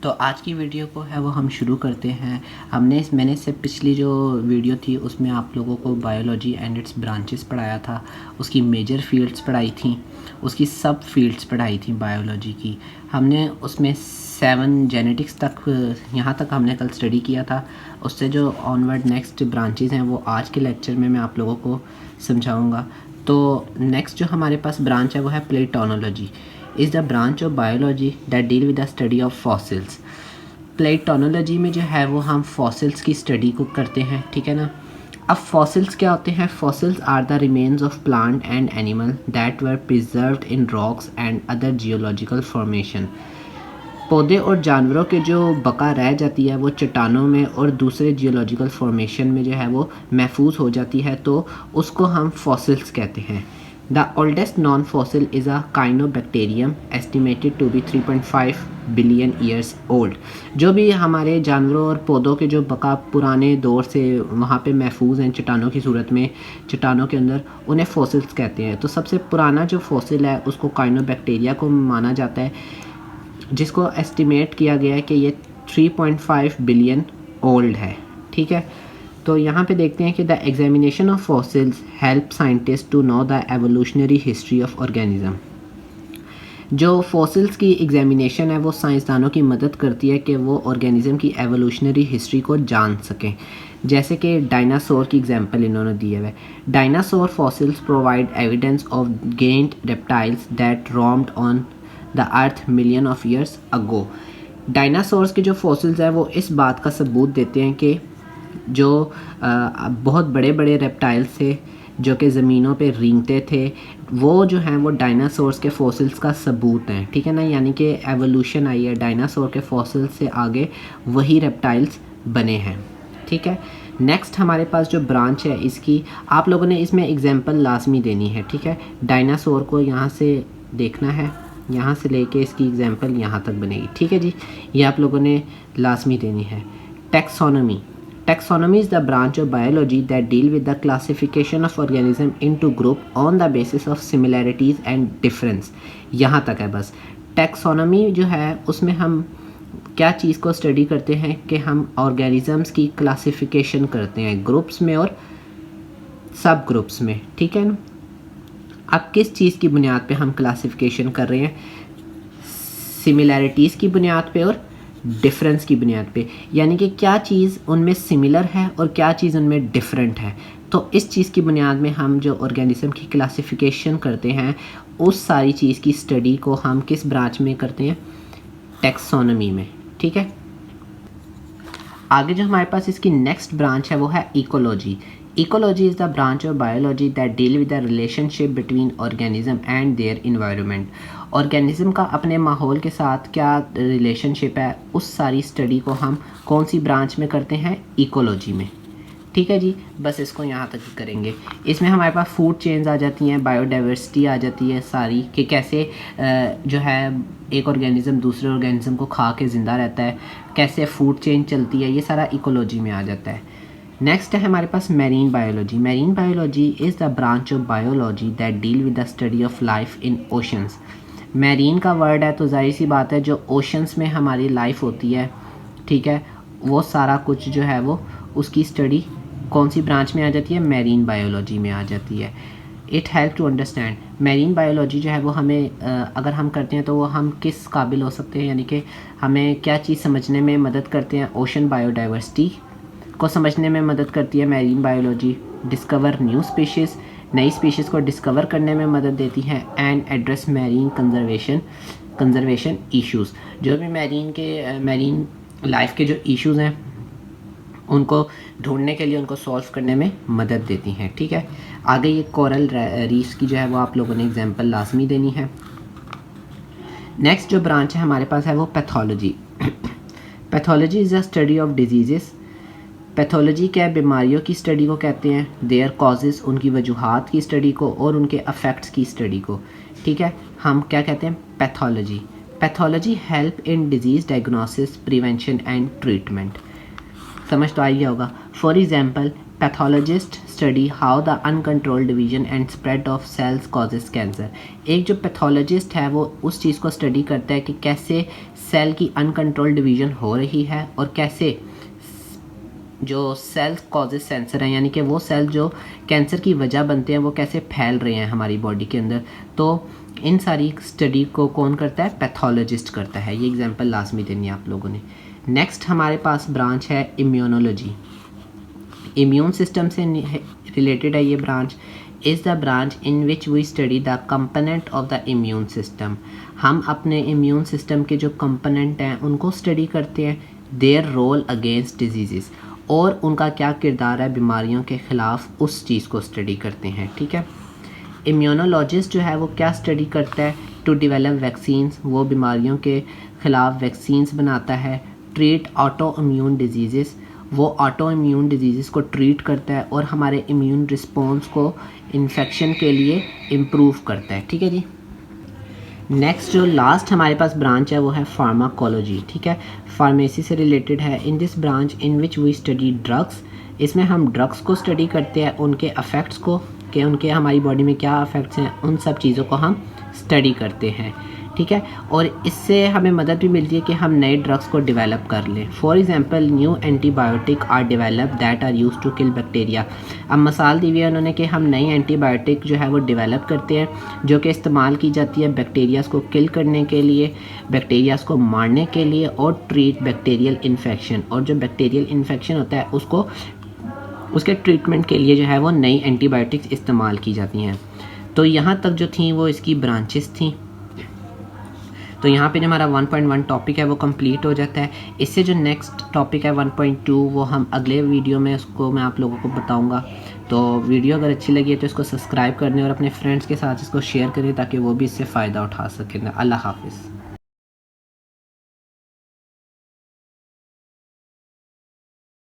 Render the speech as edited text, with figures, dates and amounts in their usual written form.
तो आज की वीडियो को है वो हम शुरू करते हैं। मैंने इससे पिछली जो वीडियो थी उसमें आप लोगों को बायोलॉजी एंड इट्स ब्रांचेस पढ़ाया था, उसकी मेजर फील्ड्स पढ़ाई थी, उसकी सब फील्ड्स पढ़ाई थी बायोलॉजी की। हमने उसमें 7 जेनेटिक्स तक यहाँ तक हमने कल स्टडी किया था। उससे जो ऑनवर्ड नेक्स्ट ब्रांचेस हैं वो आज के लेक्चर में मैं आप लोगों को समझाऊँगा। तो नेक्स्ट जो हमारे पास ब्रांच है वो है palaeontology. Is the branch of biology that deal with the study of fossils. Palaeontology में जो है वो हम फॉसिल्स की स्टडी को करते हैं, ठीक है ना। अब फॉसिल्स क्या होते हैं? Fossils are the remains of plant and animal that were preserved in rocks and other geological formation. पौधे और जानवरों के जो बका रह जाती है वो चट्टानों में और दूसरे जियोलॉजिकल फॉर्मेशन में जो है वो महफूज हो जाती है, तो उसको हम फॉसिल्स कहते हैं। The oldest known fossil is a cyanobacterium estimated to be 3.5 billion years old. जो भी हमारे जानवरों और पौधों के जो बका पुराने दौर से वहाँ पे महफूज हैं चट्टानों की सूरत में, चट्टानों के अंदर, उन्हें फॉसिल्स कहते हैं। तो सबसे पुराना जो फॉसिल है उसको काइनोबैक्टीरिया को माना जाता है, जिसको एस्टिमेट किया गया है कि ये 3.5 बिलियन ओल्ड है, ठीक है। तो यहाँ पे देखते हैं कि the examination of fossils help scientist to know the evolutionary history of organism. जो फॉसिल्स की एग्जामिनेशन है वो साइंसदानों की मदद करती है कि वो ऑर्गेनिज्म की एवोल्यूशनरी हिस्ट्री को जान सकें। जैसे कि डायनासोर की एग्जांपल इन्होंने दी है। Dinosaur fossils provide evidence of giant reptiles that roamed on the earth million of years ago. Dinosaurs के जो फॉसिल्स हैं वो इस बात का सबूत देते हैं कि जो बहुत बड़े बड़े रेप्टाइल्स थे जो कि ज़मीनों पे रेंगते थे, वो जो हैं वो डायनासोर्स के फॉसिल्स का सबूत हैं, ठीक है ना। यानी कि एवोल्यूशन आई है, डायनासोर के फॉसिल्स से आगे वही रेप्टाइल्स बने हैं, ठीक है। नेक्स्ट हमारे पास जो ब्रांच है इसकी, आप लोगों ने इसमें एग्जांपल लाजमी देनी है, ठीक है। डायनासोर को यहाँ से देखना है, यहाँ से लेके इसकी एग्जांपल यहाँ तक बनेगी, ठीक है जी। ये आप लोगों ने लाजमी देनी है। Taxonomy. Taxonomy is the branch of biology that deal with the classification of organism into group on the basis of similarities and difference। यहाँ तक है बस। Taxonomy जो है उसमें हम क्या चीज़ को स्टडी करते हैं कि हम ऑर्गेनिजम्स की क्लासिफिकेशन करते हैं ग्रुप्स में और सब ग्रुप्स में, ठीक है ना। अब किस चीज़ की बुनियाद पे हम क्लासिफिकेशन कर रहे हैं? सिमिलैरिटीज़ की बुनियाद पे और डिफरेंस की बुनियाद पे, यानी कि क्या चीज़ उनमें सिमिलर है और क्या चीज़ उनमें डिफरेंट है। तो इस चीज़ की बुनियाद में हम जो ऑर्गेनिज्म की क्लासिफिकेशन करते हैं उस सारी चीज़ की स्टडी को हम किस ब्रांच में करते हैं? टैक्सोनॉमी में, ठीक है। आगे जो हमारे पास इसकी नेक्स्ट ब्रांच है वो है ecology. Ecology is the branch of biology that deal with the relationship between organism and their environment. Organism का अपने माहौल के साथ क्या रिलेशनशिप है, उस सारी स्टडी को हम कौन सी ब्रांच में करते हैं? इकोलॉजी में, ठीक है जी। बस इसको यहाँ तक ही करेंगे। इसमें हमारे पास फूड चेन्स आ जाती हैं, बायोडाइवर्सिटी आ जाती है सारी, कि कैसे जो है एक ऑर्गेनिज्म दूसरे ऑर्गेनिज्म को खा के ज़िंदा रहता है, कैसे फूड चेन चलती है, ये सारा इकोलॉजी में आ जाता है। नेक्स्ट है हमारे पास marine biology. Marine biology is the branch of biology that deal with the study of life in oceans. Marine का वर्ड है तो जाहिर सी बात है जो ओशंस में हमारी लाइफ होती है, ठीक है, वो सारा कुछ जो है वो उसकी स्टडी कौन सी ब्रांच में आ जाती है? मैरीन बायोलॉजी में आ जाती है। It help to understand. Marine biology जो है वो हमें अगर हम करते हैं तो वो हम किस काबिल हो सकते हैं, यानी कि हमें क्या चीज़ समझने में मदद करते हैं? ओशन बायोडाइवर्सिटी को समझने में मदद करती है marine biology. Discover new species, नई स्पीशीज़ को डिस्कवर करने में मदद देती है। And address marine conservation issues. जो भी मैरीन लाइफ के जो इश्यूज़ हैं उनको ढूंढने के लिए, उनको सॉल्व करने में मदद देती हैं, ठीक है। आगे ये कोरल रीफ्स की जो है वो आप लोगों ने एग्जांपल लाजमी देनी है। नेक्स्ट जो ब्रांच है हमारे पास है वो pathology. Pathology is the study of disease. Pathology क्या है? बीमारियों की स्टडी को कहते हैं। देयर कॉजेज़, उनकी वजूहात की स्टडी को और उनके अफेक्ट्स की स्टडी को, ठीक है, हम क्या कहते हैं? Pathology. Pathology help in disease diagnosis, prevention and treatment. समझ तो आ गया होगा। For example pathologist study how the uncontrolled division and spread of cells causes cancer. एक जो पैथोलॉजिस्ट है वो उस चीज़ को स्टडी करता है कि कैसे सेल की अनकंट्रोल्ड डिवीजन हो रही है और कैसे जो सेल्स कॉजेस कैंसर हैं, यानी कि वो सेल जो कैंसर की वजह बनते हैं वो कैसे फैल रहे हैं हमारी बॉडी के अंदर। तो इन सारी स्टडी को कौन करता है? पैथोलॉजिस्ट करता है। ये एग्जांपल लाजमी देनी है आप लोगों ने। नेक्स्ट हमारे पास ब्रांच है इम्यूनोलॉजी। इम्यून सिस्टम से रिलेटेड है ये branch. Is the branch in which we study the component of the immune system. हम अपने इम्यून सिस्टम के जो कंपोनेंट हैं उनको स्टडी करते हैं, देयर रोल अगेंस्ट डिजीज़, और उनका क्या किरदार है बीमारियों के ख़िलाफ़, उस चीज़ को स्टडी करते हैं। ठीक है। इम्यूनोलॉजिस्ट जो है वो क्या स्टडी करता है? टू डेवलप वैक्सीन्स, वो बीमारियों के ख़िलाफ़ वैक्सीन्स बनाता है। ट्रीट ऑटो इम्यून डिजीज़, वो ऑटो इम्यून डिजीज़ को ट्रीट करता है और हमारे इम्यून रिस्पॉन्स को इन्फेक्शन के लिए इम्प्रूव करता है। ठीक है जी। नेक्स्ट जो लास्ट हमारे पास ब्रांच है वो है फार्माकोलॉजी। ठीक है, फार्मेसी से रिलेटेड है। In this branch in which we study drugs, इसमें हम ड्रग्स को स्टडी करते हैं, उनके अफेक्ट्स को, कि उनके हमारी बॉडी में क्या अफेक्ट्स हैं, उन सब चीज़ों को हम स्टडी करते हैं। ठीक है, और इससे हमें मदद भी मिलती है कि हम नए ड्रग्स को डेवलप कर लें। For example new antibiotic are develop that are used to kill bacteria. अब मिसाल दी हुई है उन्होंने कि हम नई एंटीबायोटिक जो है वो डेवलप करते हैं जो कि इस्तेमाल की जाती है बैक्टीरियाज़ को किल करने के लिए, बैक्टीरियाज़ को मारने के लिए, और ट्रीट बैक्टीरियल इन्फेक्शन। और जो बैक्टीरियल इन्फेक्शन होता है उसको, उसके ट्रीटमेंट के लिए जो है वो नई एंटीबायोटिक्स इस्तेमाल की जाती हैं। तो यहाँ तक जो थी वो इसकी ब्रांचेस थी। तो यहाँ पे जो हमारा 1.1 टॉपिक है वो कंप्लीट हो जाता है। इससे जो नेक्स्ट टॉपिक है 1.2 वो हम अगले वीडियो में उसको मैं आप लोगों को बताऊँगा। तो वीडियो अगर अच्छी लगी है तो इसको सब्सक्राइब करने और अपने फ्रेंड्स के साथ इसको शेयर करें ताकि वो भी इससे फ़ायदा उठा सकें। अल्लाह हाफ़िज़।